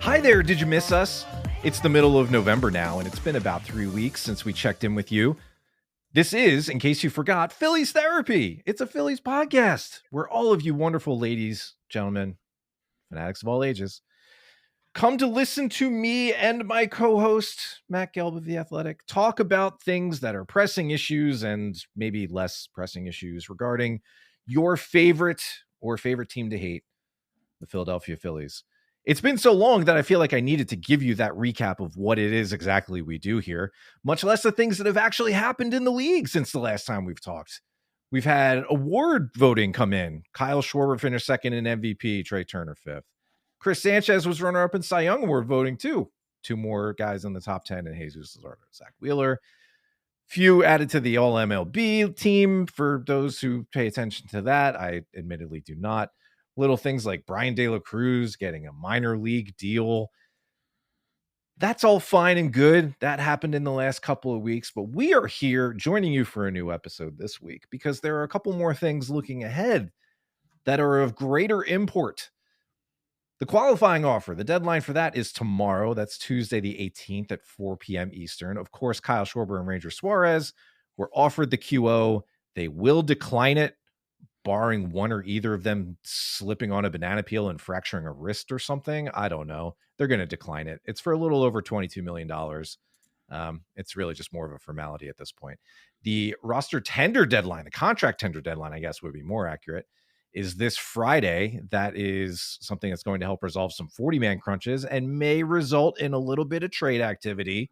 Hi there, did you miss us? It's the middle of November now, and it's been about 3 weeks since we checked in with you. This is, in case you forgot, Phillies Therapy. It's a Phillies podcast where all of you wonderful ladies, gentlemen, fanatics of all ages, come to listen to me and my co-host, Matt Gelb of The Athletic, talk about things that are pressing issues and maybe less pressing issues regarding your favorite team to hate, the Philadelphia Phillies. It's been so long that I feel like I needed to give you that recap of what it is exactly we do here, much less the things that have actually happened in the league since the last time we've talked. We've had award voting come in. Kyle Schwarber finished second in MVP, Trey Turner fifth. Chris Sanchez was runner-up in Cy Young Award voting too. Two more guys in the top 10 in Jesus Luzardo and Zach Wheeler. Few added to the All-MLB team for those who pay attention to that. I admittedly do not. Little things like Brian De La Cruz getting a minor league deal. That's all fine and good. That happened in the last couple of weeks, but we are here joining you for a new episode this week because there are a couple more things looking ahead that are of greater import. The qualifying offer, the deadline for that is tomorrow. That's Tuesday the 18th at 4 p.m. Eastern. Of course, Kyle Schwarber and Ranger Suarez were offered the QO. They will decline it, barring one or either of them slipping on a banana peel and fracturing a wrist or something. I don't know. They're going to decline it. It's for a little over $22 million. It's really just more of a formality at this point. The roster tender deadline, the contract tender deadline, I guess would be more accurate, is this Friday. That is something that's going to help resolve some 40-man crunches and may result in a little bit of trade activity.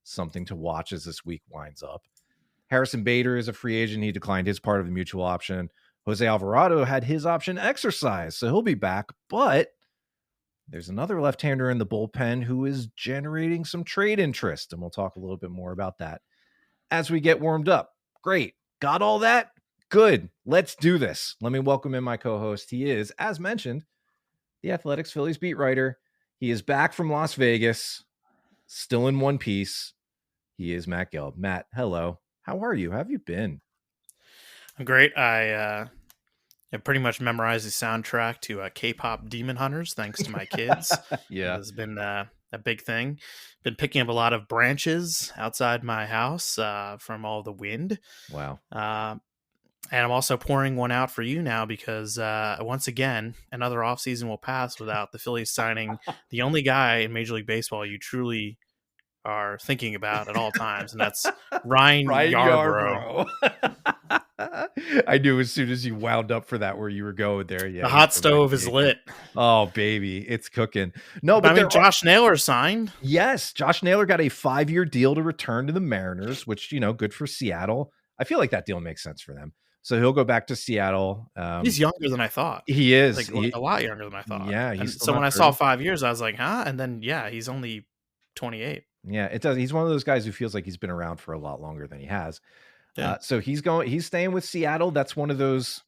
Something to watch as this week winds up. Harrison Bader is a free agent. He declined his part of the mutual option. Jose Alvarado had his option exercised, so he'll be back. But there's another left-hander in the bullpen who is generating some trade interest, and we'll talk a little bit more about that as we get warmed up. Great. Got all that? Good. Let's do this. Let me welcome in my co-host. He is, as mentioned, the Athletics Phillies beat writer. He is back from Las Vegas, still in one piece. He is Matt Gelb. Matt, hello. How are you? How have you been? I'm great. I have pretty much memorized the soundtrack to K-pop Demon Hunters, thanks to my kids. Yeah. It's been a big thing. Been picking up a lot of branches outside my house from all the wind. Wow. And I'm also pouring one out for you now because once again, another offseason will pass without the Phillies signing the only guy in Major League Baseball you truly are thinking about at all times, and that's Ryan Yarbrough. I knew as soon as you wound up for that where you were going there. Yeah, the hot stove is lit. Oh, baby, it's cooking. No, but I mean, Josh Naylor signed. Yes, Josh Naylor got a 5-year deal to return to the Mariners, which, good for Seattle. I feel like that deal makes sense for them. So he'll go back to Seattle. He's younger than I thought. He is. A lot younger than I thought. Yeah. So when I saw 5 years, I was like, huh? And then, he's only 28. Yeah, it does. He's one of those guys who feels like he's been around for a lot longer than he has. Yeah. So he's staying with Seattle. That's one of those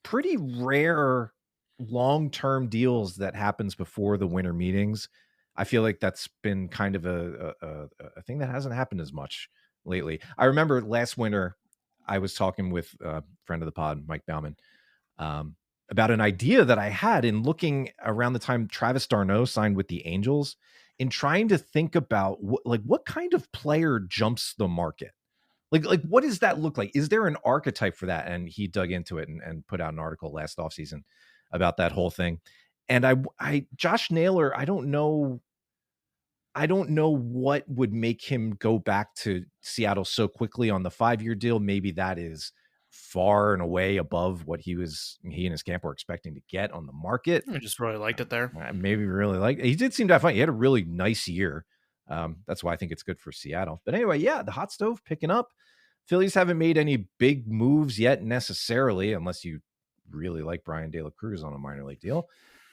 pretty rare long-term deals that happens before the winter meetings. I feel like that's been kind of a thing that hasn't happened as much lately. I remember last winter, I was talking with a friend of the pod, Mike Bauman, about an idea that I had in looking around the time Travis d'Arnaud signed with the Angels, in trying to think about what kind of player jumps the market. Like what does that look like? Is there an archetype for that? And he dug into it and put out an article last offseason about that whole thing. And I Josh Naylor, I don't know what would make him go back to Seattle so quickly on the 5-year deal. Maybe that is far and away above what he and his camp were expecting to get on the market. I just really liked it there. Maybe really liked it. He did seem to have fun. He had a really nice year. That's why I think it's good for Seattle. But anyway, yeah, the hot stove picking up. Phillies haven't made any big moves yet necessarily, unless you really like Brian De La Cruz on a minor league deal.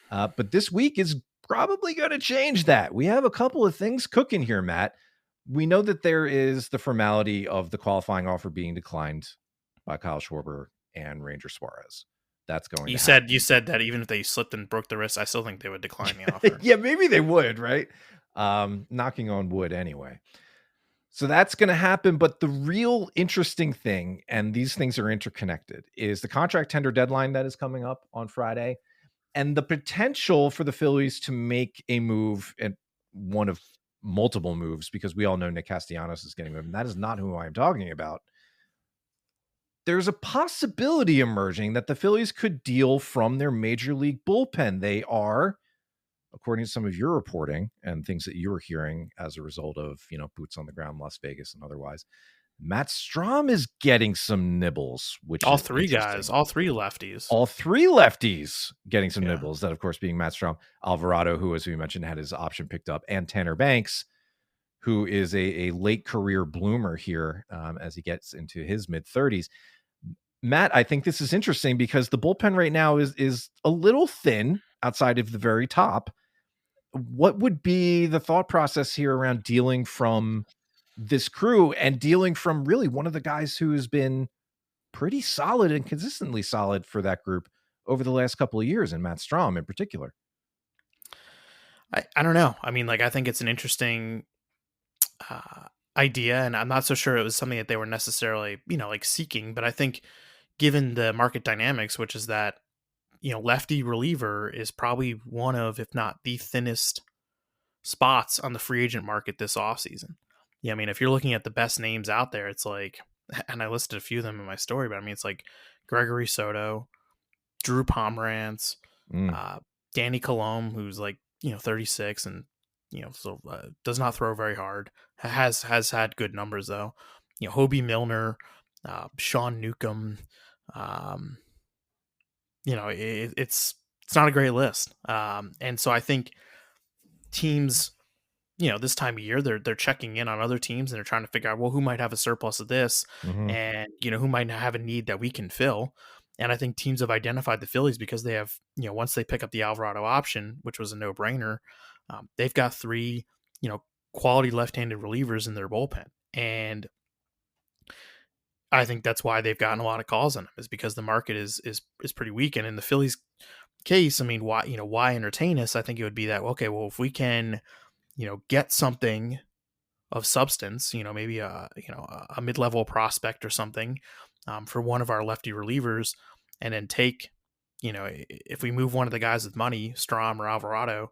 But this week is probably going to change that. We have a couple of things cooking here, Matt. We know that there is the formality of the qualifying offer being declined by Kyle Schwarber and Ranger Suarez. That's going to happen. You said that even if they slipped and broke the wrist, I still think they would decline the offer. Yeah, maybe they would, right? Knocking on wood anyway. So that's going to happen. But the real interesting thing, and these things are interconnected, is the contract tender deadline that is coming up on Friday and the potential for the Phillies to make a move, and one of multiple moves, because we all know Nick Castellanos is getting moved. And that is not who I'm talking about. There's a possibility emerging that the Phillies could deal from their major league bullpen. They are, according to some of your reporting and things that you were hearing as a result of, boots on the ground, Las Vegas and otherwise, Matt Strahm is getting some nibbles, which All is three guys, interesting. all three lefties. All three lefties getting some nibbles, that of course being Matt Strahm, Alvarado, who, as we mentioned, had his option picked up, and Tanner Banks, who is a late career bloomer here as he gets into his mid-30s. Matt, I think this is interesting because the bullpen right now is a little thin outside of the very top. What would be the thought process here around dealing from this crew and dealing from really one of the guys who has been pretty solid and consistently solid for that group over the last couple of years, and Matt Strahm in particular? I don't know. I mean, like, I think it's an interesting idea, and I'm not so sure it was something that they were necessarily, like seeking, but I think given the market dynamics, which is that, lefty reliever is probably one of, if not the thinnest spots on the free agent market this offseason. Yeah, I mean, if you're looking at the best names out there, it's like, and I listed a few of them in my story, but I mean, it's like Gregory Soto, Drew Pomerantz, Danny Colomb, who's like, 36 and, so does not throw very hard. Has had good numbers though. Hobie Milner, Sean Newcomb. It's not a great list. And so I think teams, this time of year, they're checking in on other teams and they're trying to figure out, well, who might have a surplus of this, and who might have a need that we can fill. And I think teams have identified the Phillies because they have, once they pick up the Alvarado option, which was a no-brainer, they've got three, quality left-handed relievers in their bullpen. And I think that's why they've gotten a lot of calls on them, is because the market is pretty weak. And in the Phillies case, I mean, why entertain us? I think it would be that, okay, well, if we can, get something of substance, maybe a mid-level prospect or something for one of our lefty relievers, and then take, if we move one of the guys with money, Strahm or Alvarado,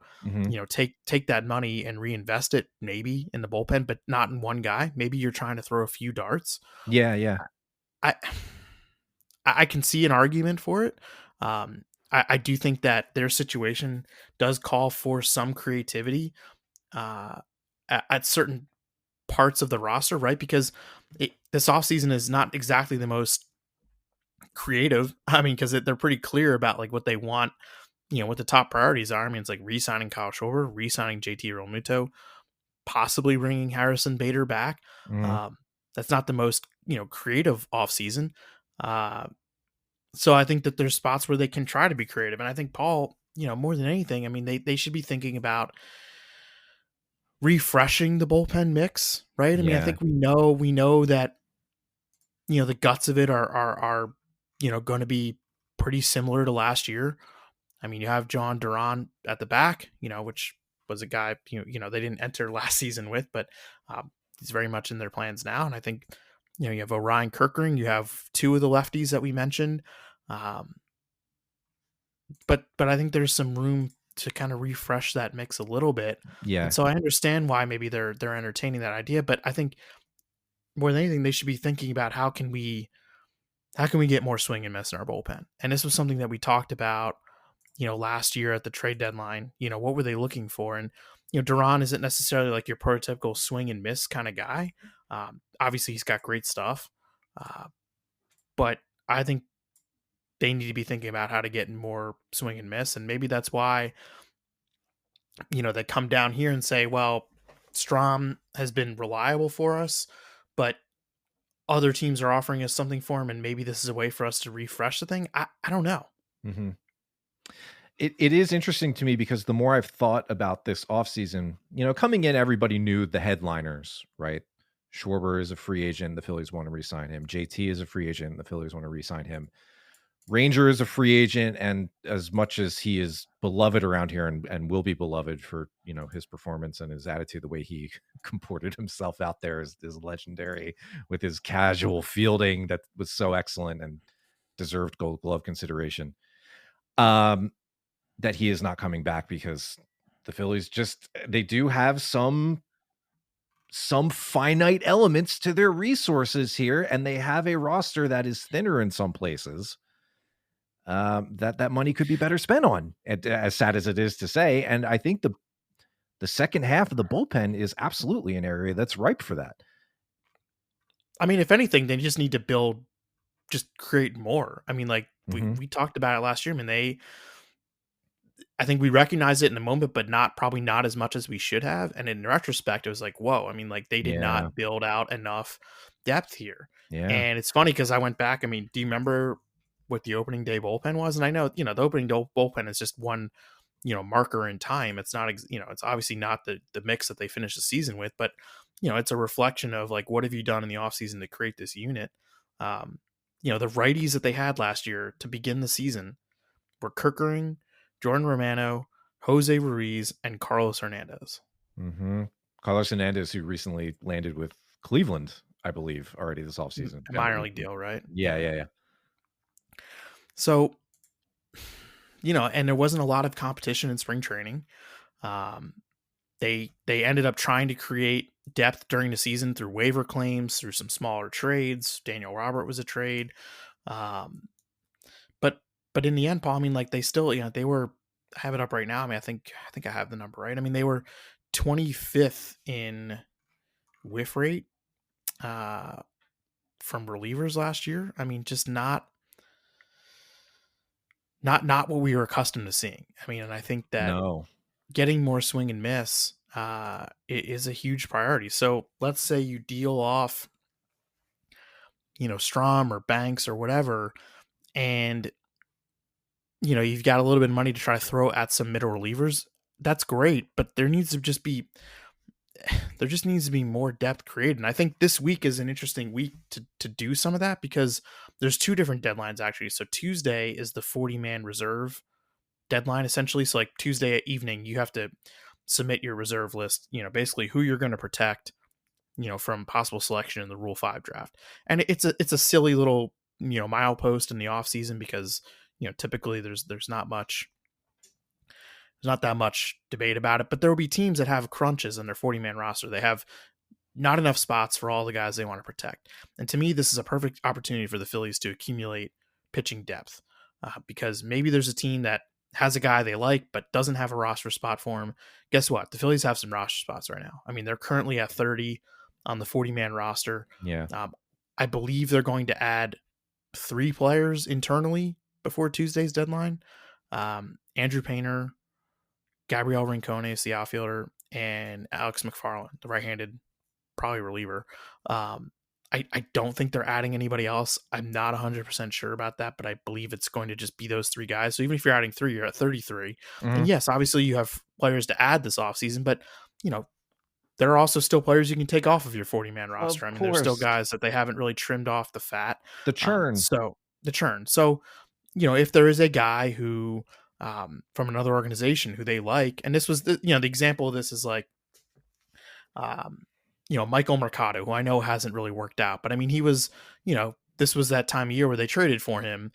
take that money and reinvest it maybe in the bullpen, but not in one guy. Maybe you're trying to throw a few darts. Yeah. I can see an argument for it. I do think that their situation does call for some creativity at certain parts of the roster, right? Because this offseason is not exactly the most creative. I mean, because they're pretty clear about like what they want, what the top priorities are. I mean, it's like re-signing Kyle Schwarber, re-signing JT Realmuto, possibly bringing Harrison Bader back. That's not the most, creative offseason. So I think that there's spots where they can try to be creative. And I think Paul, more than anything, I mean, they should be thinking about refreshing the bullpen mix, right? I mean, I think we know that, the guts of it are going to be pretty similar to last year. I mean, you have John Duran at the back, which was a guy, they didn't enter last season with, but he's very much in their plans now. And I think, you have Orion Kirkering, you have two of the lefties that we mentioned. But I think there's some room to kind of refresh that mix a little bit. Yeah. And so I understand why maybe they're entertaining that idea, but I think more than anything, they should be thinking about how can we get more swing and miss in our bullpen? And this was something that we talked about, last year at the trade deadline. What were they looking for? And, Duran isn't necessarily like your prototypical swing and miss kind of guy. Obviously, he's got great stuff. But I think they need to be thinking about how to get more swing and miss. And maybe that's why, they come down here and say, well, Strahm has been reliable for us, but other teams are offering us something for him, and maybe this is a way for us to refresh the thing. I don't know. It is interesting to me because the more I've thought about this offseason, coming in, everybody knew the headliners, right? Schwarber is a free agent. The Phillies want to re-sign him. JT is a free agent. The Phillies want to re-sign him. Ranger is a free agent, and as much as he is beloved around here and will be beloved for, you know, his performance and his attitude, the way he comported himself out there is legendary, with his casual fielding that was so excellent and deserved Gold Glove consideration. That he is not coming back because the Phillies they do have some finite elements to their resources here, and they have a roster that is thinner in some places. That money could be better spent on, as sad as it is to say. And I think the second half of the bullpen is absolutely an area that's ripe for that. I mean, if anything, they just need to create more. I mean, like we talked about it last year. I mean, I think we recognize it in the moment, but probably not as much as we should have. And in retrospect, it was like, whoa, I mean, like they did not build out enough depth here. Yeah. And it's funny because I went back. I mean, do you remember what the opening day bullpen was? And I know, you know, the opening day bullpen is just one, you know, marker in time. It's not, you know, it's obviously not the mix that they finished the season with, but, you know, it's a reflection of like, what have you done in the offseason to create this unit? You know, the righties that they had last year to begin the season were Kirkering, Jordan Romano, Jose Ruiz, and Carlos Hernandez. Carlos Hernandez, who recently landed with Cleveland, I believe, already this offseason. A minor league deal, right? Yeah. So, you know, and there wasn't a lot of competition in spring training. They ended up trying to create depth during the season through waiver claims, through some smaller trades. Daniel Robert was a trade. But in the end, Paul, I mean, like they still, you know, they were, I have it up right now. I mean, I think I have the number right. I mean, they were 25th in whiff rate from relievers last year. I mean, just not what we were accustomed to seeing. I mean, and I think that getting more swing and miss is a huge priority. So let's say you deal off, you know, Strom or Banks or whatever, and you know, you've got a little bit of money to try to throw at some middle relievers. That's great, but there just needs to be more depth created. And I think this week is an interesting week to do some of that because there's two different deadlines actually. So Tuesday is the 40-man reserve deadline essentially. So like Tuesday evening, you have to submit your reserve list, you know, basically who you're going to protect, you know, from possible selection in the Rule 5 draft. And it's a silly little, you know, milepost in the offseason because, you know, typically there's not that much debate about it, but there will be teams that have crunches in their 40-man roster. They have not enough spots for all the guys they want to protect. And to me, this is a perfect opportunity for the Phillies to accumulate pitching depth because maybe there's a team that has a guy they like, but doesn't have a roster spot for him. Guess what? The Phillies have some roster spots right now. I mean, they're currently at 30 on the 40-man roster. Yeah. I believe they're going to add 3 players internally before Tuesday's deadline. Andrew Painter, Gabriel Rincones, the outfielder, and Alex McFarland, the right-handed, probably reliever. I don't think they're adding anybody else. I'm not 100% sure about that, but I believe it's going to just be those 3 guys. So even if you're adding 3, you're at 33. And yes, obviously you have players to add this offseason, but, you know, there are also still players you can take off of your 40-man roster. I mean, there's still guys that they haven't really trimmed off the fat. The churn. The churn. So, you know, if there is a guy who from another organization who they like, and this was the example of this is like, you know, Michael Mercado, who I know hasn't really worked out, but I mean, he was, you know, this was that time of year where they traded for him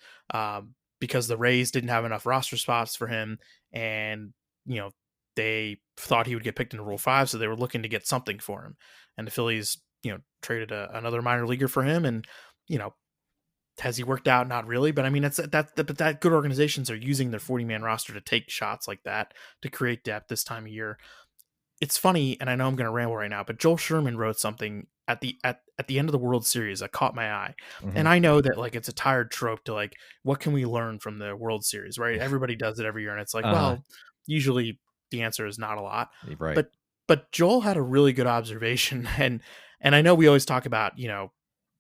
because the Rays didn't have enough roster spots for him. And, you know, they thought he would get picked into Rule 5. So they were looking to get something for him. And the Phillies, you know, traded another minor leaguer for him. And, you know, has he worked out? Not really. But I mean, that good organizations are using their 40-man roster to take shots like that to create depth this time of year. It's funny, and I know I'm going to ramble right now, but Joel Sherman wrote something at the end of the World Series that caught my eye. And I know that like it's a tired trope to like, what can we learn from the World Series, right? Everybody does it every year, and it's like, well, usually the answer is not a lot. Right. But Joel had a really good observation, and I know we always talk about, you know,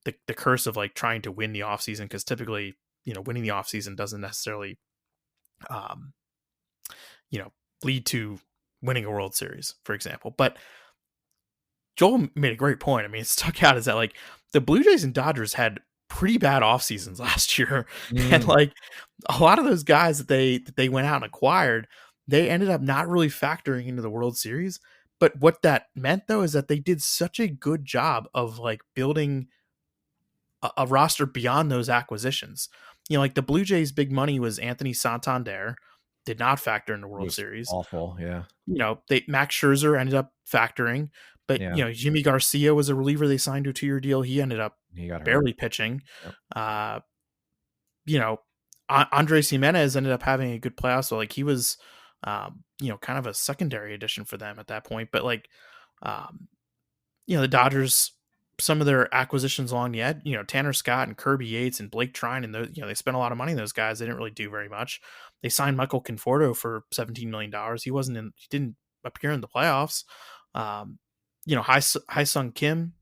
the curse of like trying to win the offseason, because typically, you know, winning the offseason doesn't necessarily you know, lead to winning a World Series, for example. But Joel made a great point. I mean, it stuck out is that like the Blue Jays and Dodgers had pretty bad off seasons last year. And Mm, like a lot of those guys that they went out and acquired, they ended up not really factoring into the World Series. But what that meant though is that they did such a good job of like building a roster beyond those acquisitions. Like the Blue Jays' big money was Anthony Santander, did not factor in the it World was Series. awful. Yeah. They Max Scherzer ended up factoring, but Yeah. Jimmy Garcia was a reliever they signed to a 2-year deal. He ended up He got hurt. barely pitching. Yep. Uh, you know, Andres Jimenez ended up having a good playoff, so like he was, kind of a secondary addition for them at that point. But like, um, the Dodgers, some of their acquisitions along the edge, Tanner Scott and Kirby Yates and Blake Trine, and those, they spent a lot of money on those guys. They didn't really do very much. They signed Michael Conforto for $17 million. He didn't appear in the playoffs. Um, Hai Sung Kim,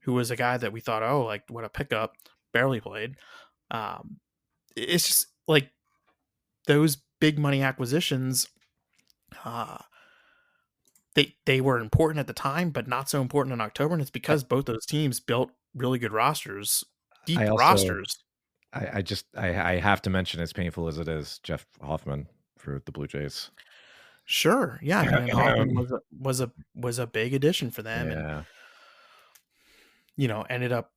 who was a guy that we thought, oh, like what a pickup, barely played. Um, it's just like those big money acquisitions. Uh, they were important at the time, but not so important in October. And it's I, because both those teams built really good rosters, I deep also rosters. I have to mention, as painful as it is, Jeff Hoffman for the Blue Jays. Sure, yeah. I mean, and Hoffman was a big addition for them, and Yeah. ended up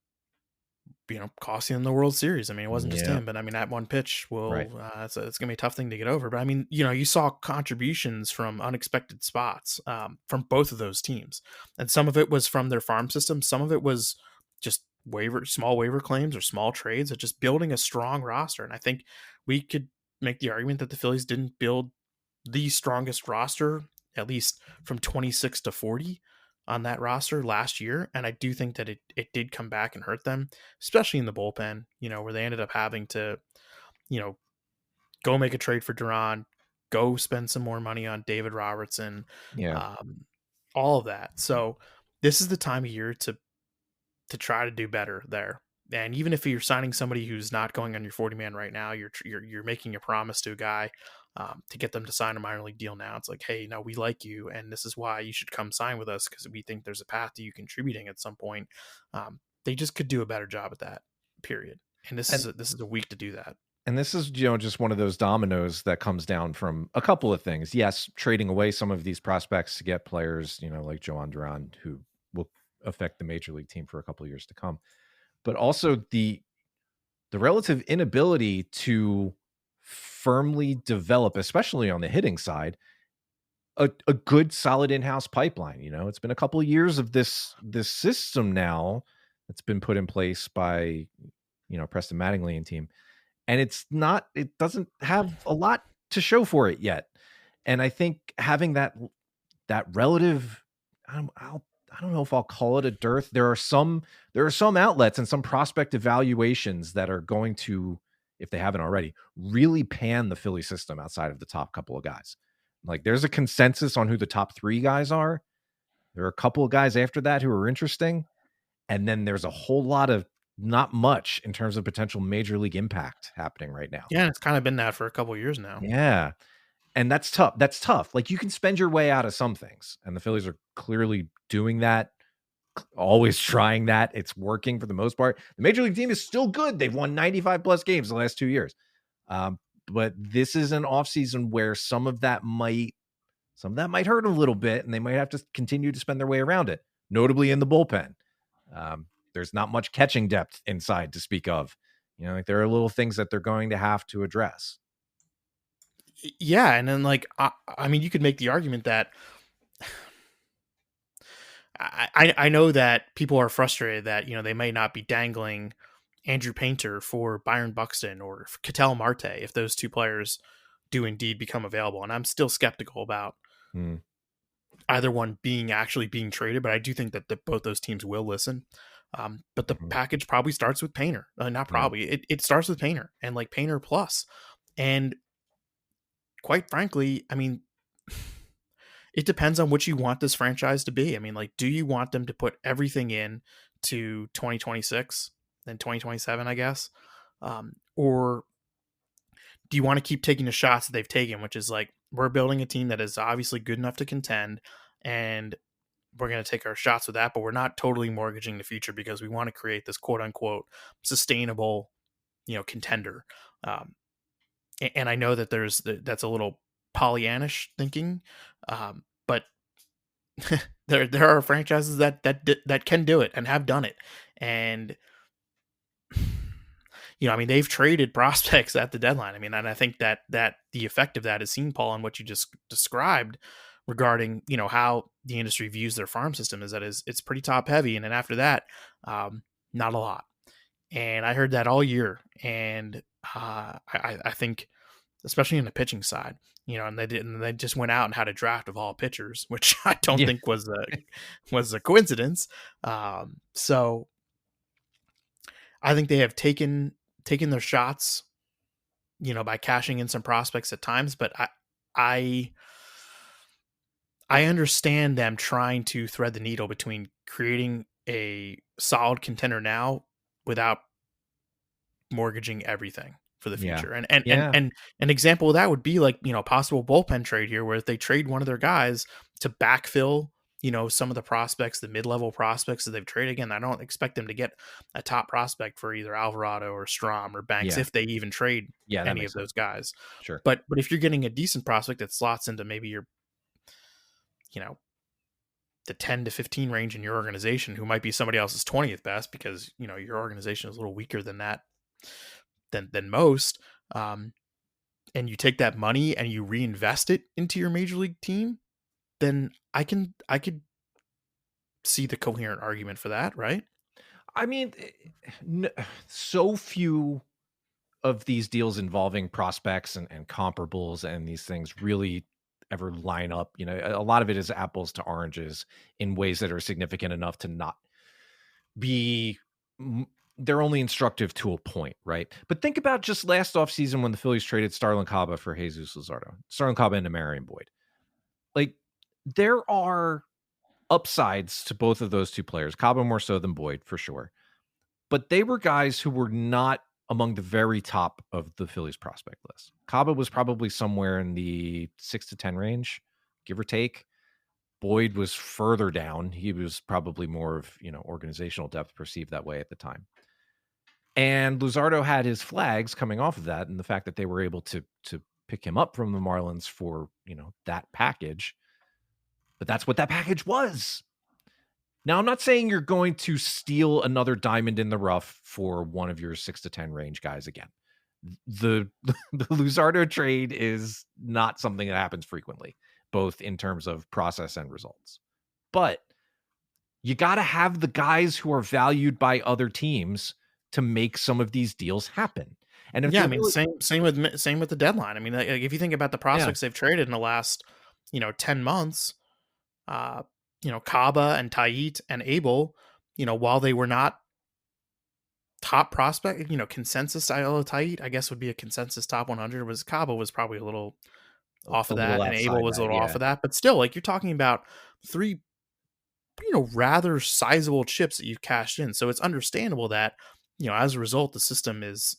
costing them the World Series. I mean, it wasn't just Yeah. him, but I mean, that one pitch Right. it's gonna be a tough thing to get over. But I mean, you saw contributions from unexpected spots from both of those teams, and some of it was from their farm system, some of it was just small waiver claims or small trades, or just building a strong roster. And I think we could make the argument that the Phillies didn't build the strongest roster, at least from 26 to 40 on that roster last year. And I do think that it did come back and hurt them, especially in the bullpen, where they ended up having to, you know, go make a trade for Duran, go spend some more money on David Robertson, Yeah. um, all of that. So this is the time of year to try to do better there. And even if you're signing somebody who's not going on your 40 man right now, you're making a promise to a guy to get them to sign a minor league deal now. It's like, hey, no, we like you, and this is why you should come sign with us because we think there's a path to you contributing at some point. They just could do a better job at that. Period. And And this is a week to do that. and this is, just one of those dominoes that comes down from a couple of things. Yes, trading away some of these prospects to get players, like Joan Duran, who will affect the major league team for a couple of years to come. But also the relative inability to firmly develop, especially on the hitting side, a good solid in-house pipeline. It's been a couple of years of this system now that's been put in place by Preston Mattingly and team, and it doesn't have a lot to show for it yet. And I think having that relative, I don't know if I'll call it a dearth. There are some outlets and some prospect evaluations that are going to, if they haven't already, really pan the Philly system outside of the top couple of guys. Like there's a consensus on who the top 3 guys are. There are a couple of guys after that who are interesting. And then there's a whole lot of not much in terms of potential major league impact happening right now. Yeah, it's kind of been that for a couple of years now. Yeah. And that's tough. That's tough. Like you can spend your way out of some things. And the Phillies are clearly doing that, always trying that. It's working for the most part. The major league team is still good. They've won 95 plus games the last 2 years. But this is an offseason where some of that might hurt a little bit, and they might have to continue to spend their way around it, notably in the bullpen. There's not much catching depth inside to speak of. Like there are little things that they're going to have to address. Yeah, and then like I mean, you could make the argument that I know that people are frustrated that they may not be dangling Andrew Painter for Byron Buxton or Ketel Marte if those two players do indeed become available, and I'm still skeptical about either one actually being traded. But I do think that both those teams will listen. But the package probably starts with Painter. Not probably. It starts with Painter and like Painter plus. And quite frankly, I mean, it depends on what you want this franchise to be. I mean, like, do you want them to put everything in to 2026 and 2027, I guess? Or do you want to keep taking the shots that they've taken, which is like, we're building a team that is obviously good enough to contend, and we're going to take our shots with that, but we're not totally mortgaging the future because we want to create this quote unquote sustainable, contender. Um, and I know that that's a little Pollyannish thinking, but there are franchises that can do it and have done it, and I mean, they've traded prospects at the deadline. I mean, and I think that the effect of that is seen, Paul, on what you just described regarding how the industry views their farm system, is that it's pretty top heavy, and then after that, not a lot. And I heard that all year, and I think especially in the pitching side, and they just went out and had a draft of all pitchers, which I don't Yeah. think was a coincidence. So I think they have taken their shots, by cashing in some prospects at times, but I I understand them trying to thread the needle between creating a solid contender now without mortgaging everything for the Yeah. future. And Yeah. an example of that would be like, a possible bullpen trade here where if they trade one of their guys to backfill, some of the prospects, the mid-level prospects that they've traded. Again, I don't expect them to get a top prospect for either Alvarado or Strom or Banks Yeah. if they even trade Yeah. That any makes of sense. those guys. Sure. But if you're getting a decent prospect that slots into maybe your, you know, the 10 to 15 range in your organization, who might be somebody else's 20th best because, your organization is a little weaker than that, than most. Um, and you take that money and you reinvest it into your major league team, then I could see the coherent argument for that, right? I mean, so few of these deals involving prospects and comparables and these things really ever line up. A lot of it is apples to oranges in ways that are significant enough to not be they're only instructive to a point, right? But think about just last offseason when the Phillies traded Starlin Caba for Jesus Luzardo, Starlin Caba into Marion Boyd. Like, there are upsides to both of those two players, Caba more so than Boyd for sure. But they were guys who were not among the very top of the Phillies prospect list. Caba was probably somewhere in the 6 to 10 range, give or take. Boyd was further down. He was probably more of, organizational depth perceived that way at the time. And Luzardo had his flags coming off of that, and the fact that they were able to pick him up from the Marlins for, that package. But that's what that package was. Now, I'm not saying you're going to steal another diamond in the rough for one of your 6 to 10 range guys again. The Luzardo trade is not something that happens frequently, both in terms of process and results. But you got to have the guys who are valued by other teams to make some of these deals happen. And if Yeah, I you're mean, really, same with the deadline. I mean, like, if you think about the yeah, prospects they've traded in the last, 10 months, Kaba and Tait and Abel, while they were not top prospect, consensus style Tait, I guess would be a consensus top 100, was Kaba was probably a little off a of little that, and Abel outside was a that, little off yeah. of that, but still, like, you're talking about three, rather sizable chips that you've cashed in. So it's understandable that, as a result, the system is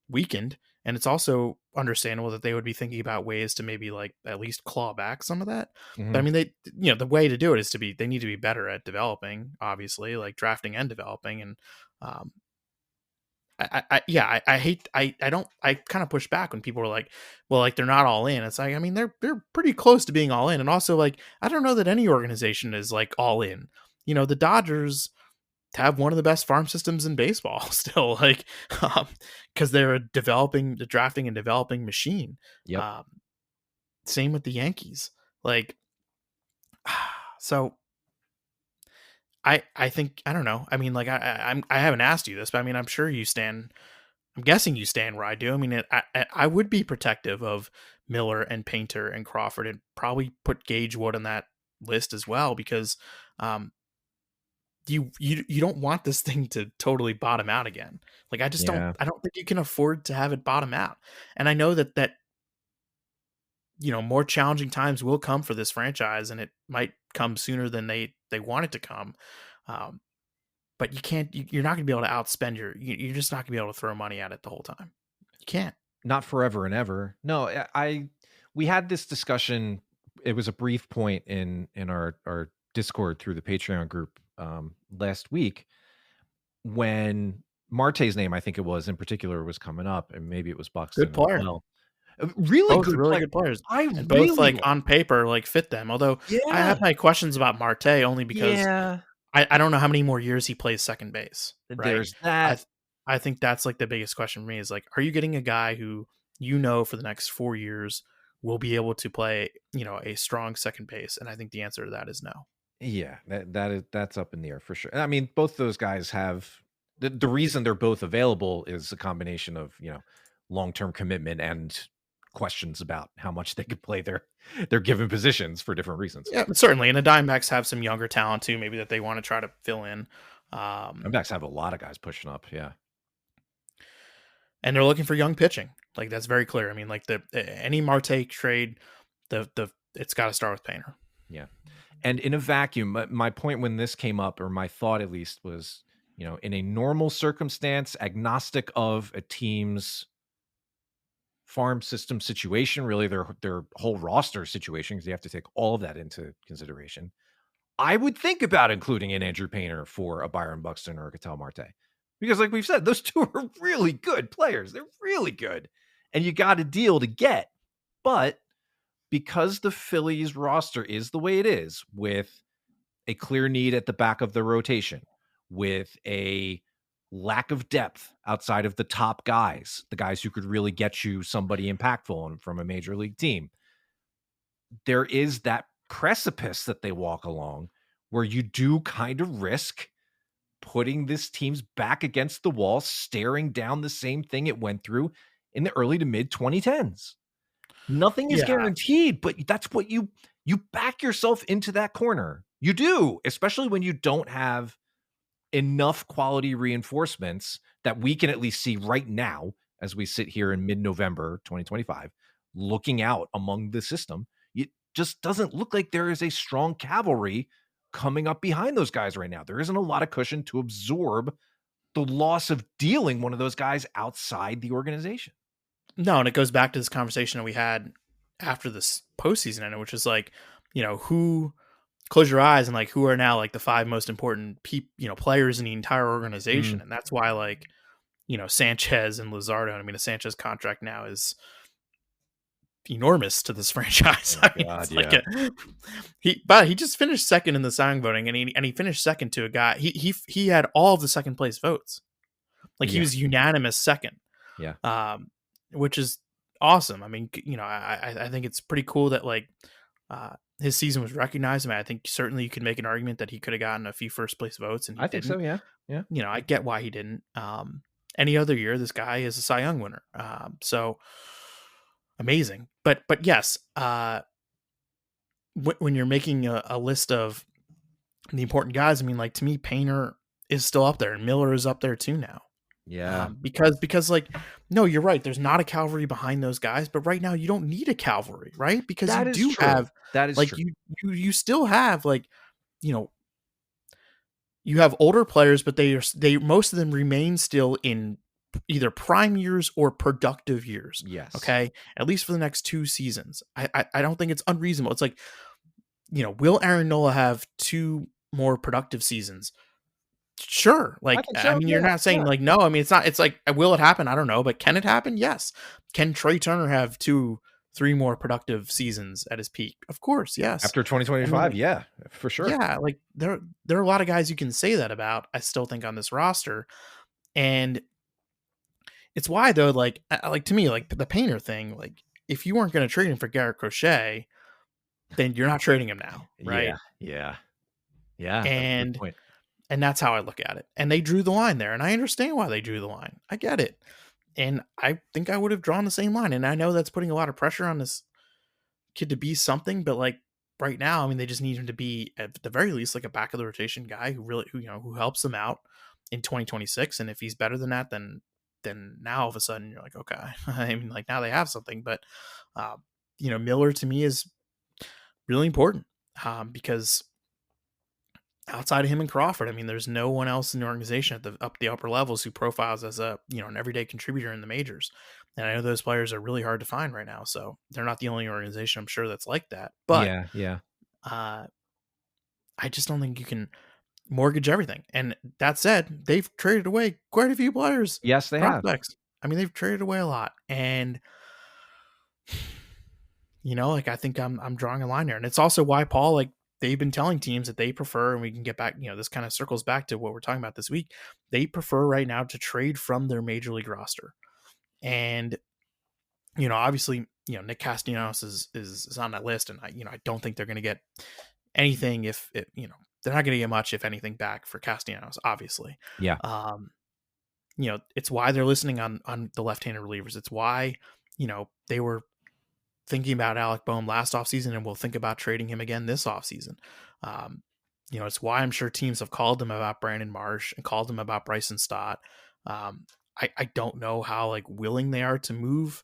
weakened. And it's also understandable that they would be thinking about ways to maybe like at least claw back some of that. But I Mhm. mean, the way to do it is they need to be better at developing, obviously, like drafting and developing. And, um, I hate, I don't, I kind of push back when people are like, well, like they're not all in. It's like, I mean, they're pretty close to being all in. And also, like, I don't know that any organization is like all in. The Dodgers have one of the best farm systems in baseball still, like, because they're the drafting and developing machine. Yep. um Same with the Yankees, like, so I think, I don't know, I mean, like, I haven't asked you this, but I mean, I'm guessing you stand where I do. I mean, I would be protective of Miller and Painter and Crawford, and probably put Gage Wood on that list as well, because um you don't want this thing to totally bottom out again. Like, Yeah. I don't think you can afford to have it bottom out. And I know that more challenging times will come for this franchise, and it might come sooner than they want it to come. Um, but you're not going to be able to outspend you're just not going to be able to throw money at it the whole time. You can't. Not forever and ever. No, we had this discussion. It was a brief point in our Discord through the Patreon group last week when Marte's name, I think it was in particular, was coming up, and maybe it was Good Buxton as player. well. Really Both good really player. good players, I and both really like like. on paper like fit them. Although I Yeah, have my questions about Marte only because yeah. I don't know how many more years he plays second base. Right. There's I that. th- I think that's like the biggest question for me is like, are you getting a guy who for the next 4 years will be able to play a strong second base? And I think the answer to that is no. Yeah, that's up in the air for sure. I mean, both those guys have the reason they're both available is a combination of long-term commitment and questions about how much they could play their given positions for different reasons. Yeah, certainly. And the Diamondbacks have some younger talent too, maybe that they want to try to fill in. Comebacks have a lot of guys pushing up. Yeah, And they're looking for young pitching. Like that's very clear. I mean, like any Marte trade, the it's got to start with Painter. yeah. And in a vacuum, my point when this came up, or my thought at least, was in a normal circumstance, agnostic of a team's farm system situation, really their whole roster situation, because you have to take all of that into consideration. I would think about including an Andrew Painter for a Byron Buxton or a Ketel Marte. Because like we've said, those two are really good players. They're really good. And you got a deal to get. But because the Phillies roster is the way it is, with a clear need at the back of the rotation, with a lack of depth outside of the top guys, the guys who could really get you somebody impactful from a major league team, there is that precipice that they walk along where you do kind of risk putting this team's back against the wall, staring down the same thing it went through in the early to mid 2010s. Nothing is Yeah. guaranteed, but that's what you back yourself into that corner. You do, especially when you don't have enough quality reinforcements that we can at least see right now as we sit here in mid-November 2025, looking out among the system. It just doesn't look like there is a strong cavalry coming up behind those guys right now. There isn't a lot of cushion to absorb the loss of dealing one of those guys outside the organization. No, and it goes back to this conversation that we had after this postseason ended, which is like, who close your eyes and like who are now like the five most important players in the entire organization. And that's why like, Sanchez and Luzardo. I mean, a Sanchez contract now is enormous to this franchise. Oh I mean, God, it's like he just finished second in the Cy voting, and he finished second to a guy. He had all of the second place votes. Like he was unanimous second. Yeah. Which is awesome. I mean, I think it's pretty cool that like his season was recognized. I mean, I think certainly you could make an argument that he could have gotten a few first place votes, and he think didn't. so. Yeah. Yeah. I get why he didn't. Any other year, this guy is a Cy Young winner. So amazing. But yes, when you're making a list of the important guys, I mean, like to me, Painter is still up there, and Miller is up there too now. Yeah. Because like, no, you're right. There's not a cavalry behind those guys, but right now you don't need a cavalry, right? Because That you is do true. have That is like true. you still have like, you have older players, but they most of them remain still in either prime years or productive years. Yes. Okay. At least for the next 2 seasons. I don't think it's unreasonable. It's like, will Aaron Nola have 2 more productive seasons? Sure. Like, I mean, you're not saying like, no, I mean, it's like, will it happen? I don't know, but can it happen? Yes. Can Trey Turner have 2-3 more productive seasons at his peak? Of course. Yes. After 2025. I mean, like, yeah, for sure. Yeah. Like there are a lot of guys you can say that about, I still think, on this roster. And it's why though, like to me, like the Painter thing, like if you weren't going to trade him for Garrett Crochet, then you're not trading him now. Right. Yeah. And that's how I look at it. And they drew the line there. And I understand why they drew the line. I get it. And I think I would have drawn the same line. And I know that's putting a lot of pressure on this kid to be something. But like right now, I mean, they just need him to be at the very least like a back of the rotation guy who helps them out in 2026. And if he's better than that, then now all of a sudden you're like, okay. I mean, like now they have something. But Miller to me is really important because outside of him and Crawford, I mean, there's no one else in the organization at the upper levels who profiles as a an everyday contributor in the majors. And I know those players are really hard to find right now, so they're not the only organization I'm sure that's like that. But yeah. I just don't think you can mortgage everything. And that said, they've traded away quite a few players, Yes, they have. prospects. I mean, they've traded away a lot. And like I think I'm drawing a line there. And it's also why Paul, like they've been telling teams that they prefer, and we can get back, this kind of circles back to what we're talking about this week. They prefer right now to trade from their major league roster. And obviously, Nick Castellanos is on that list, and I don't think they're going to get anything if they're not going to get much, if anything, back for Castellanos, obviously. Yeah. It's why they're listening on the left-handed relievers. It's why, they were thinking about Alec Boehm last offseason and will think about trading him again this offseason. It's why I'm sure teams have called them about Brandon Marsh and called them about Bryson Stott. I don't know how like willing they are to move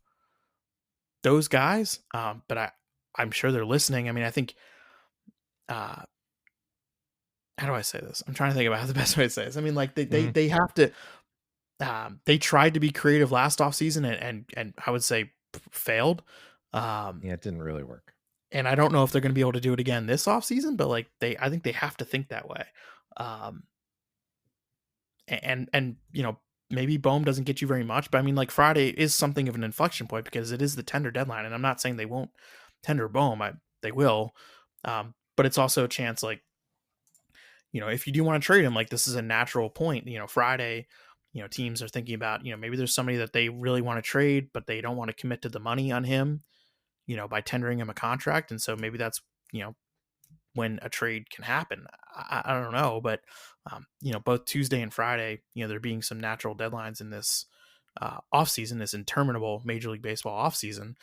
those guys, but I'm sure they're listening. I mean, I think, how do I say this? I'm trying to think about how the best way to say this. I mean, like they have to. They tried to be creative last offseason and I would say failed. It didn't really work. And I don't know if they're going to be able to do it again this offseason, but like I think they have to think that way. And maybe Boehm doesn't get you very much, but I mean, like Friday is something of an inflection point because it is the tender deadline, and I'm not saying they won't tender Boehm. They will, but it's also a chance, like, if you do want to trade him, like this is a natural point. Friday, teams are thinking about, maybe there's somebody that they really want to trade, but they don't want to commit to the money on him, by tendering him a contract, and so maybe that's when a trade can happen. I don't know, but both Tuesday and Friday, there being some natural deadlines in this offseason, this interminable Major League Baseball offseason,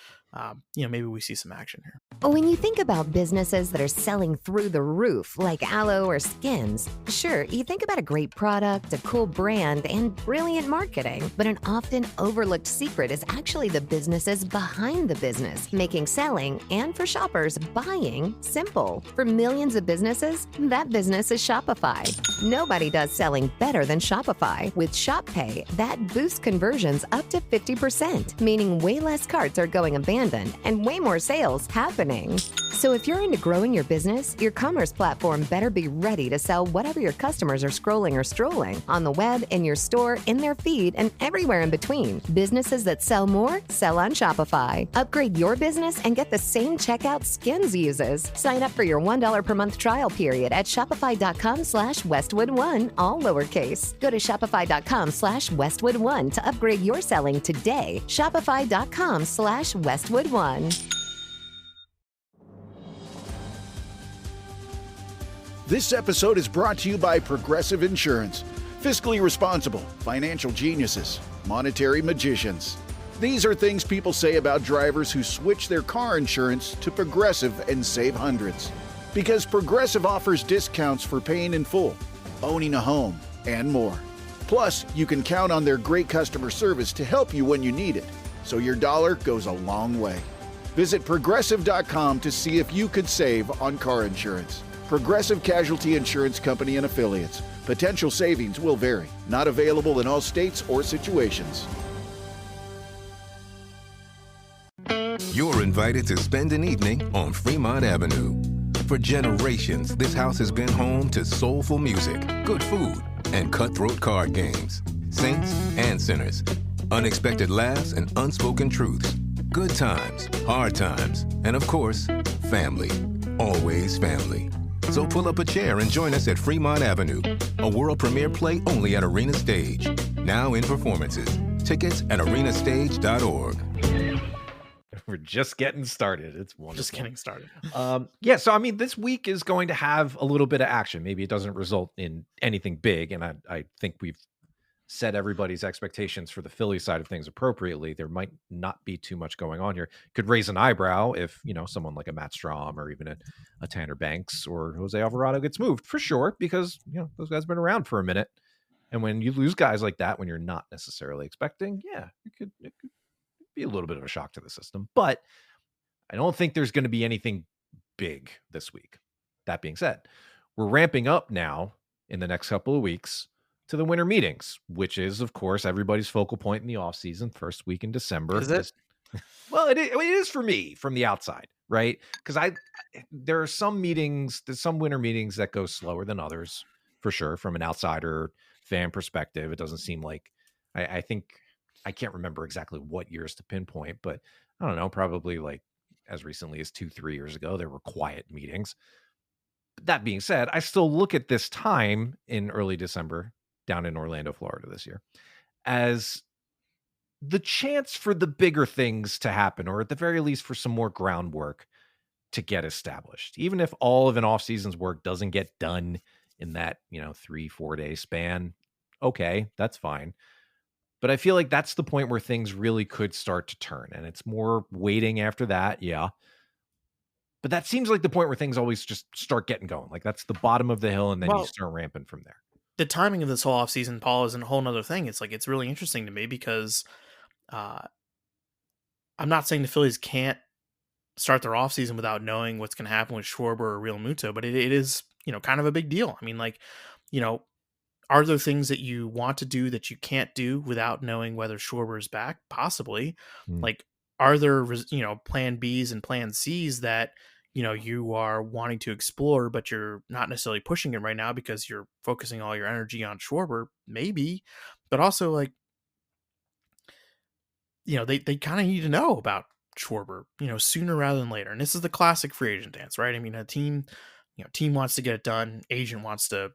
maybe we see some action here. When you think about businesses that are selling through the roof, like aloe or skins, sure, you think about a great product, a cool brand, and brilliant marketing. But an often overlooked secret is actually the businesses behind the business, making selling and, for shoppers, buying simple. For millions of businesses, that business is Shopify. Nobody does selling better than Shopify. With Shop Pay, that boosts conversions up to 50%, meaning way less carts are going abandoned and way more sales happening. So if you're into growing your business, your commerce platform better be ready to sell whatever your customers are scrolling or strolling on the web, in your store, in their feed, and everywhere in between. Businesses that sell more sell on Shopify. Upgrade your business and get the same checkout Skins uses. Sign up for your $1 per month trial period at shopify.com/Westwood1, all lowercase. Go to shopify.com/Westwood1 to upgrade your selling today. Shopify.com/Westwood1. This episode is brought to you by Progressive Insurance. Fiscally responsible, financial geniuses, monetary magicians. These are things people say about drivers who switch their car insurance to Progressive and save hundreds. Because Progressive offers discounts for paying in full, owning a home, and more. Plus, you can count on their great customer service to help you when you need it, so your dollar goes a long way. Visit Progressive.com to see if you could save on car insurance. Progressive Casualty Insurance Company and Affiliates. Potential savings will vary. Not available in all states or situations. You're invited to spend an evening on Fremont Avenue. For generations, this house has been home to soulful music, good food, and cutthroat card games. Saints and sinners. Unexpected laughs and unspoken truths. Good times, hard times, and of course, family. Always family. So pull up a chair and join us at Fremont Avenue, a world premiere play only at Arena Stage. Now in performances. Tickets at arenastage.org. We're just getting started. It's wonderful. Just getting started. So I mean, this week is going to have a little bit of action. Maybe it doesn't result in anything big, and I think we've set everybody's expectations for the Phillies side of things appropriately. There might not be too much going on here. Could raise an eyebrow if, someone like a Matt Strahm or even a Tanner Banks or Jose Alvarado gets moved, for sure, because, those guys have been around for a minute. And when you lose guys like that, when you're not necessarily expecting, it could be a little bit of a shock to the system. But I don't think there's going to be anything big this week. That being said, we're ramping up now in the next couple of weeks to the winter meetings, which is, of course, everybody's focal point in the offseason, first week in December. Is it? Well, it is for me from the outside. right? Because there are some meetings, there's some winter meetings that go slower than others, for sure. From an outsider fan perspective, it doesn't seem like I think I can't remember exactly what years to pinpoint, but I don't know, probably like as recently as 2-3 years ago, there were quiet meetings. But that being said, I still look at this time in early December down in Orlando, Florida this year as the chance for the bigger things to happen, or at the very least for some more groundwork to get established. Even if all of an offseason's work doesn't get done in that, 3-4 day span, okay, that's fine. But I feel like that's the point where things really could start to turn. And it's more waiting after that. Yeah. But that seems like the point where things always just start getting going. Like that's the bottom of the hill, and then you Well, start ramping from there. the timing of this whole offseason, Paul, is a whole nother thing. It's like it's really interesting to me because uh, I'm not saying the Phillies can't start their offseason without knowing what's going to happen with Schwarber or Real Muto, but it is, kind of a big deal. I mean, like, you know, are there things that you want to do that you can't do without knowing whether Schwarber is back? Possibly. Mm. Like, are there, plan Bs and plan Cs that, you are wanting to explore, but you're not necessarily pushing it right now because you're focusing all your energy on Schwarber? Maybe. But also, like, they kind of need to know about Schwarber, sooner rather than later. And this is the classic free agent dance, right? I mean, team wants to get it done. Agent wants to,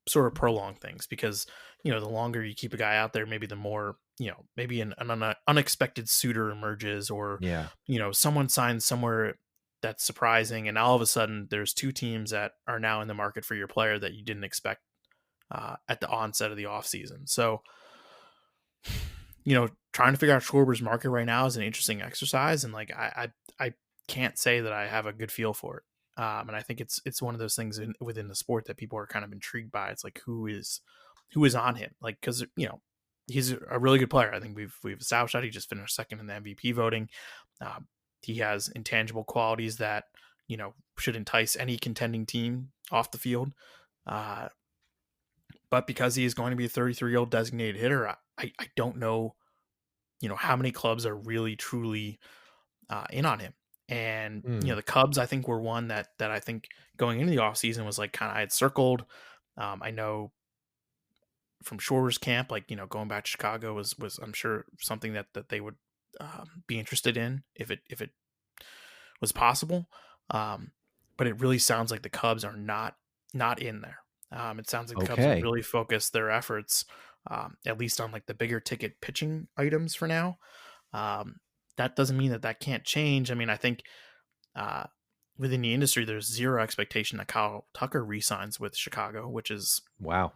sort of prolong things because, the longer you keep a guy out there, maybe the more, maybe an unexpected suitor emerges, or, Yeah. Someone signs somewhere that's surprising. And all of a sudden there's two teams that are now in the market for your player that you didn't expect at the onset of the offseason. So, trying to figure out Schwarber's market right now is an interesting exercise. And like, I can't say that I have a good feel for it. And I think it's one of those things within the sport that people are kind of intrigued by. It's like, who is on him? Like, cause he's a really good player. I think we've established that. He just finished second in the MVP voting. He has intangible qualities that, should entice any contending team off the field. But because he is going to be a 33-year-old designated hitter, I don't know, how many clubs are really truly in on him. And, the Cubs, I think, were one that I think going into the offseason was like kind of I had circled. I know from Schwarber's camp, like, going back to Chicago was I'm sure something that they would be interested in if it was possible. But it really sounds like the Cubs are not in there. It sounds like the Cubs have Okay. really focused their efforts, at least on like the bigger ticket pitching items for now. That doesn't mean that can't change. I mean, I think within the industry, there's zero expectation that Kyle Tucker re-signs with Chicago, which is, Wow.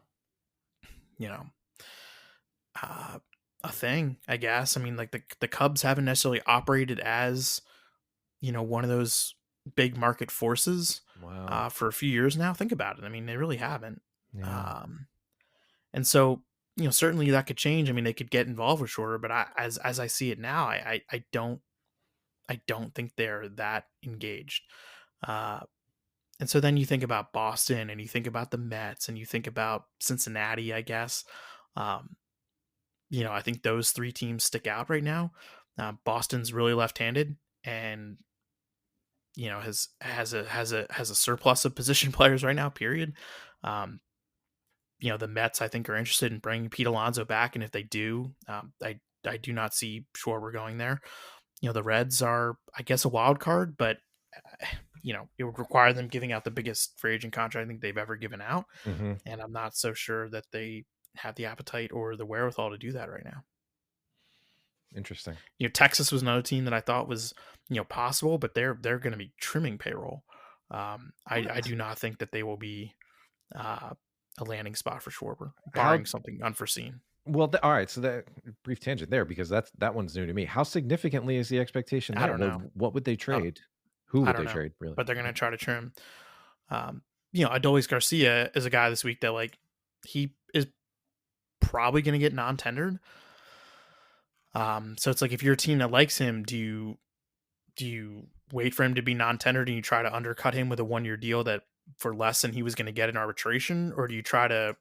A thing, I guess. I mean, like the Cubs haven't necessarily operated as, one of those big market forces Wow. for a few years now. Think about it. I mean, they really haven't. Yeah. And so, certainly that could change. I mean, they could get involved with Shorter, but as I see it now, I don't think they're that engaged. And so then you think about Boston, and you think about the Mets, and you think about Cincinnati, I guess. I think those three teams stick out right now. Boston's really left-handed, and has a surplus of position players right now. Period. The Mets, I think, are interested in bringing Pete Alonso back, and if they do, I do not see Schwarber going there. The Reds are, I guess, a wild card, but it would require them giving out the biggest free agent contract I think they've ever given out, and I'm not so sure that they have the appetite or the wherewithal to do that right now. Interesting. Texas was another team that I thought was, possible, but they're going to be trimming payroll. I do not think that they will be a landing spot for Schwarber, barring something unforeseen. Well, all right. So that brief tangent there, because that one's new to me. How significantly is the expectation there? I don't know. What would they trade? Who would they know, trade? Really? But they're going to try to trim. Adolis Garcia is a guy this week that, like, he is probably going to get non-tendered. So it's like, if you're a team that likes him, do you wait for him to be non-tendered and you try to undercut him with a 1-year deal that for less than he was going to get in arbitration, or do you trade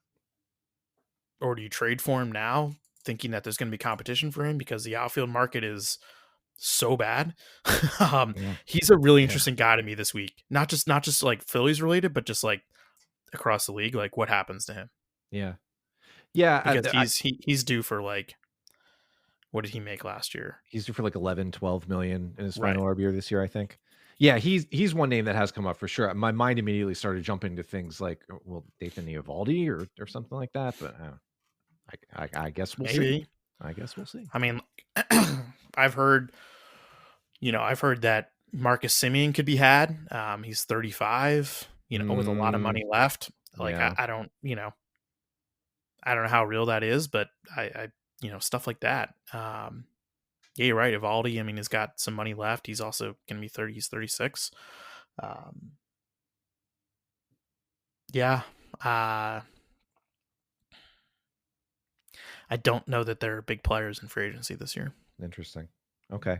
for him now, thinking that there's going to be competition for him, because the outfield market is so bad. Yeah. He's a really interesting guy to me this week. Not just like Phillies related, but just like across the league. Like what happens to him? Yeah. Yeah. Because he's due for like, what did he make last year? He's due for like 11, 12 million in his Right. final RBR this year, I think. Yeah, he's one name that has come up for sure. My mind immediately started jumping to things like, well, Dathan Eovaldi or something like that. But I guess we'll see. I guess we'll see. I mean, I've heard that Marcus Semien could be had. He's 35, with a lot of money left. Like yeah. I don't know how real that is, but I stuff like that. Yeah, you're right. Evaldi, I mean, he's got some money left. He's also going to be 30. He's 36. Yeah. I don't know that there are big players in free agency this year. Interesting. Okay.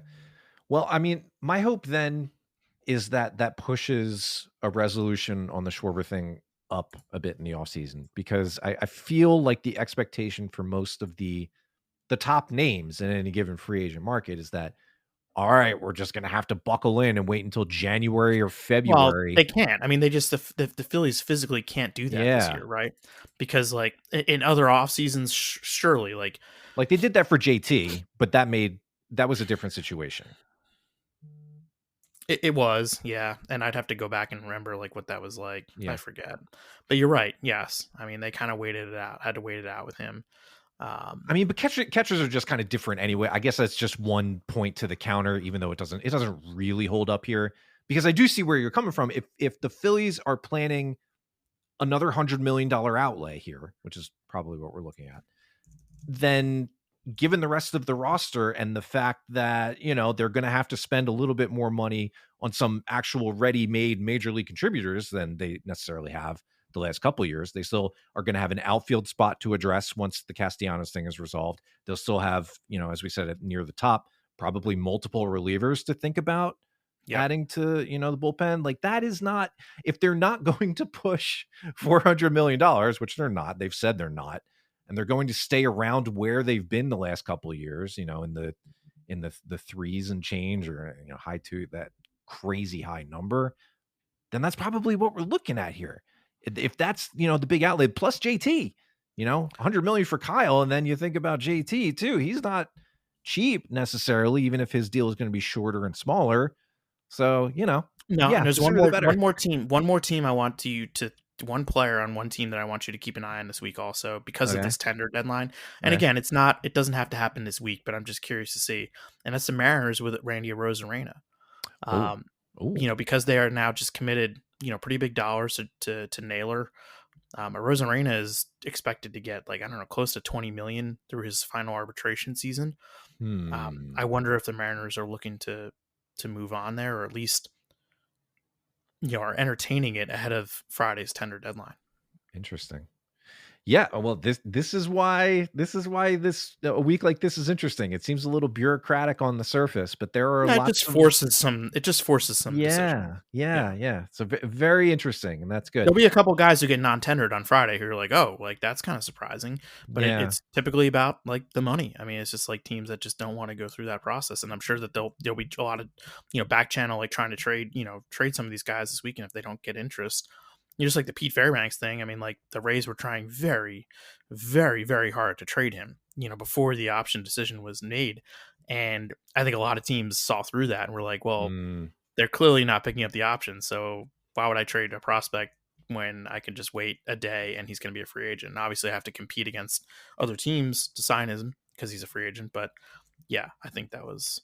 Well, I mean, my hope then is that pushes a resolution on the Schwarber thing up a bit in the offseason, because I feel like the expectation for most of the top names in any given free agent market is that, all right, we're just going to have to buckle in and wait until January or February. Well, they can't. I mean, they just the Phillies physically can't do that this year, right? Because like in other off seasons, surely like they did that for JT, but that was a different situation. It was, yeah, and I'd have to go back and remember like what that was like. Yeah. I forget, but you're right. Yes, I mean they kind of waited it out, had to wait it out with him. I mean, but catchers are just kind of different anyway. I guess that's just one point to the counter, even though it doesn't really hold up here, because I do see where you're coming from. If the Phillies are planning another $100 million outlay here, which is probably what we're looking at, then given the rest of the roster and the fact that, they're going to have to spend a little bit more money on some actual ready-made major league contributors than they necessarily have the last couple of years. They still are going to have an outfield spot to address once the Castellanos thing is resolved. They'll still have, as we said, near the top, probably multiple relievers to think about adding to, the bullpen. Like that is not, if they're not going to push $400 million, which they're not, they've said they're not, and they're going to stay around where they've been the last couple of years, in the threes and change, or high two, that crazy high number, then that's probably what we're looking at here. If that's the big outlay plus JT, $100 million for Kyle, and then you think about JT too, he's not cheap necessarily, even if his deal is going to be shorter and smaller. So no, yeah, and there's one more team I want one player on one team that I want you to keep an eye on this week also, because of this tender deadline. And again, it doesn't have to happen this week, but I'm just curious to see. And that's the Mariners with Randy Arozarena. Because they are now just committed, pretty big dollars to Naylor. Arozarena is expected to get close to $20 million through his final arbitration season. I wonder if the Mariners are looking to move on there, or at least are entertaining it ahead of Friday's tender deadline. Interesting. Yeah, well, this is why a week like this is interesting. It seems a little bureaucratic on the surface, but there are lots. It just forces some. Yeah. So very interesting, and that's good. There'll be a couple guys who get non-tendered on Friday who are like, oh, like that's kind of surprising, but it's typically about like the money. I mean, it's just like teams that just don't want to go through that process, and I'm sure that there'll be a lot of back channel like trying to trade some of these guys this weekend if they don't get interest. Just like the Pete Fairbanks thing. I mean, like the Rays were trying very, very, very hard to trade him, before the option decision was made. And I think a lot of teams saw through that and were like, well, they're clearly not picking up the option. So why would I trade a prospect when I can just wait a day and he's going to be a free agent? And obviously I have to compete against other teams to sign him because he's a free agent. But yeah, I think that was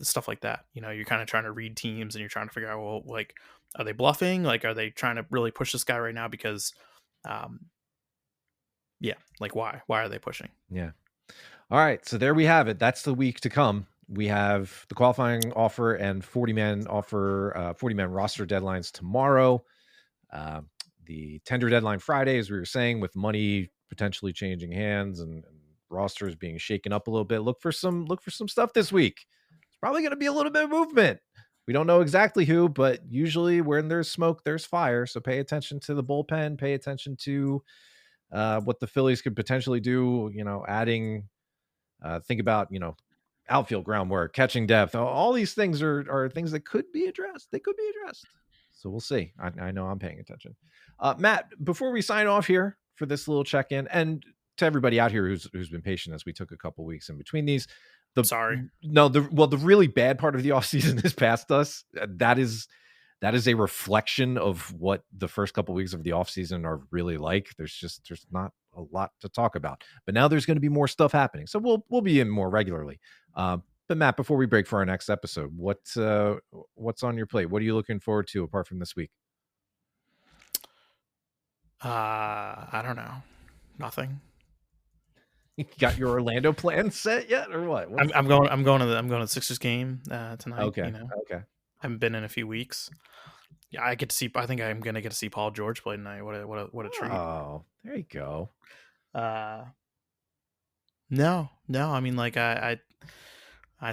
stuff like that. You're kind of trying to read teams and you're trying to figure out, well, like, are they bluffing? Like, are they trying to really push this guy right now? Because, like why are they pushing? Yeah. All right. So there we have it. That's the week to come. We have the qualifying offer and 40-man roster deadlines tomorrow. The tender deadline Friday, as we were saying, with money potentially changing hands and rosters being shaken up a little bit. Look for some stuff this week. It's probably going to be a little bit of movement. We don't know exactly who, but usually when there's smoke, there's fire. So pay attention to the bullpen. Pay attention to what the Phillies could potentially do. Adding. Think about outfield groundwork, catching depth. All these things are things that could be addressed. They could be addressed. So we'll see. I know I'm paying attention. Matt, before we sign off here for this little check-in, and to everybody out here who's been patient as we took a couple weeks in between these, the really bad part of the offseason is past us. That is a reflection of what the first couple weeks of the offseason are really like. There's not a lot to talk about, but now there's going to be more stuff happening. So we'll be in more regularly. But Matt, before we break for our next episode, what's on your plate? What are you looking forward to apart from this week? I don't know. Nothing. You got your Orlando plan set yet, or what? I'm going to the Sixers game tonight. Okay. Okay. I haven't been in a few weeks. Yeah, I think I'm gonna get to see Paul George play tonight. What a treat! Oh, there you go. No. I mean, like I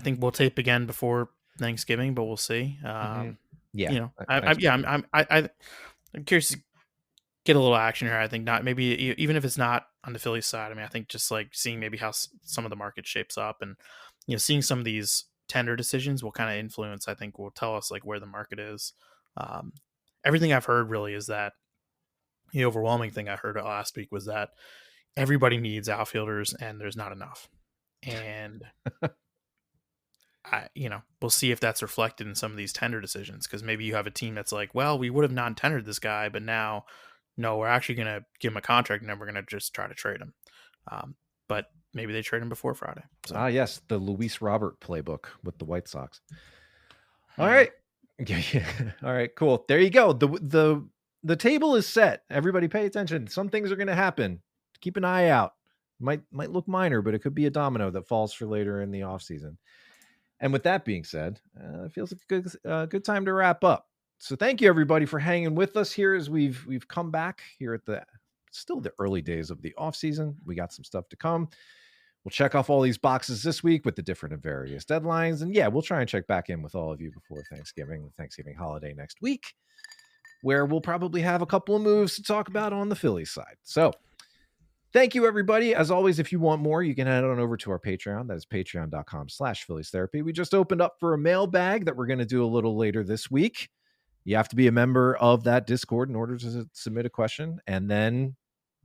think we'll tape again before Thanksgiving, but we'll see. Yeah, you know, I'm curious to get a little action here. I think not maybe even if it's not on the Phillies side. I mean, I think just like seeing maybe how some of the market shapes up, and seeing some of these tender decisions will kind of influence. I think will tell us like where the market is. Everything I've heard really is that the overwhelming thing I heard last week was that everybody needs outfielders and there's not enough. And we'll see if that's reflected in some of these tender decisions, because maybe you have a team that's like, well, we would have non-tendered this guy, but now, no, we're actually going to give him a contract and then we're going to just try to trade him. But maybe they trade him before Friday. So. Yes, the Luis Robert playbook with the White Sox. All right. All right, cool. There you go. The table is set. Everybody pay attention. Some things are going to happen. Keep an eye out. Might look minor, but it could be a domino that falls for later in the offseason. And with that being said, it feels like a good time to wrap up. So thank you everybody for hanging with us here as we've come back here at the early days of the offseason. We got some stuff to come. We'll check off all these boxes this week with the different and various deadlines. And yeah, we'll try and check back in with all of you before Thanksgiving, the Thanksgiving holiday next week, where we'll probably have a couple of moves to talk about on the Phillies side. So thank you, everybody. As always, if you want more, you can head on over to our Patreon. That is patreon.com/Phillies Therapy. We just opened up for a mailbag that we're going to do a little later this week. You have to be a member of that Discord in order to submit a question. And then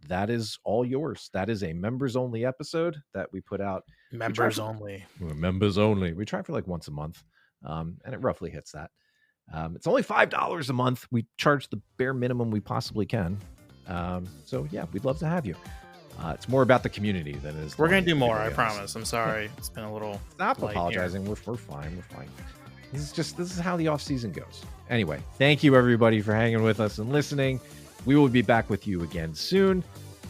that is all yours. That is a members only episode that we put out. Members only. We try for like once a month. And it roughly hits that. It's only $5 a month. We charge the bare minimum we possibly can. So yeah, we'd love to have you. It's more about the community than it is. We're going to do more. I promise. I'm sorry. It's been a little. Stop apologizing. We're fine. We're fine. This is how the off season goes. Anyway, thank you everybody for hanging with us and listening. We will be back with you again soon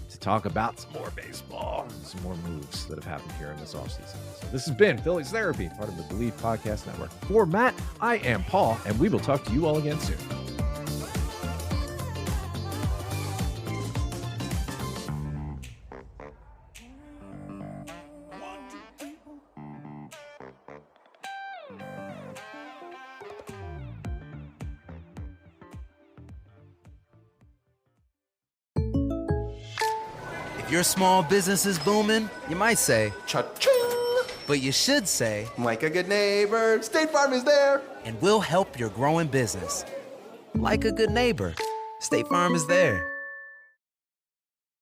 to talk about some more baseball and some more moves that have happened here in this offseason. So this has been Phillies Therapy, part of the Believe Podcast Network. For Matt, I am Paul, and we will talk to you all again soon. If your small business is booming, you might say, cha-ching! But you should say, like a good neighbor, State Farm is there! And we'll help your growing business. Like a good neighbor, State Farm is there.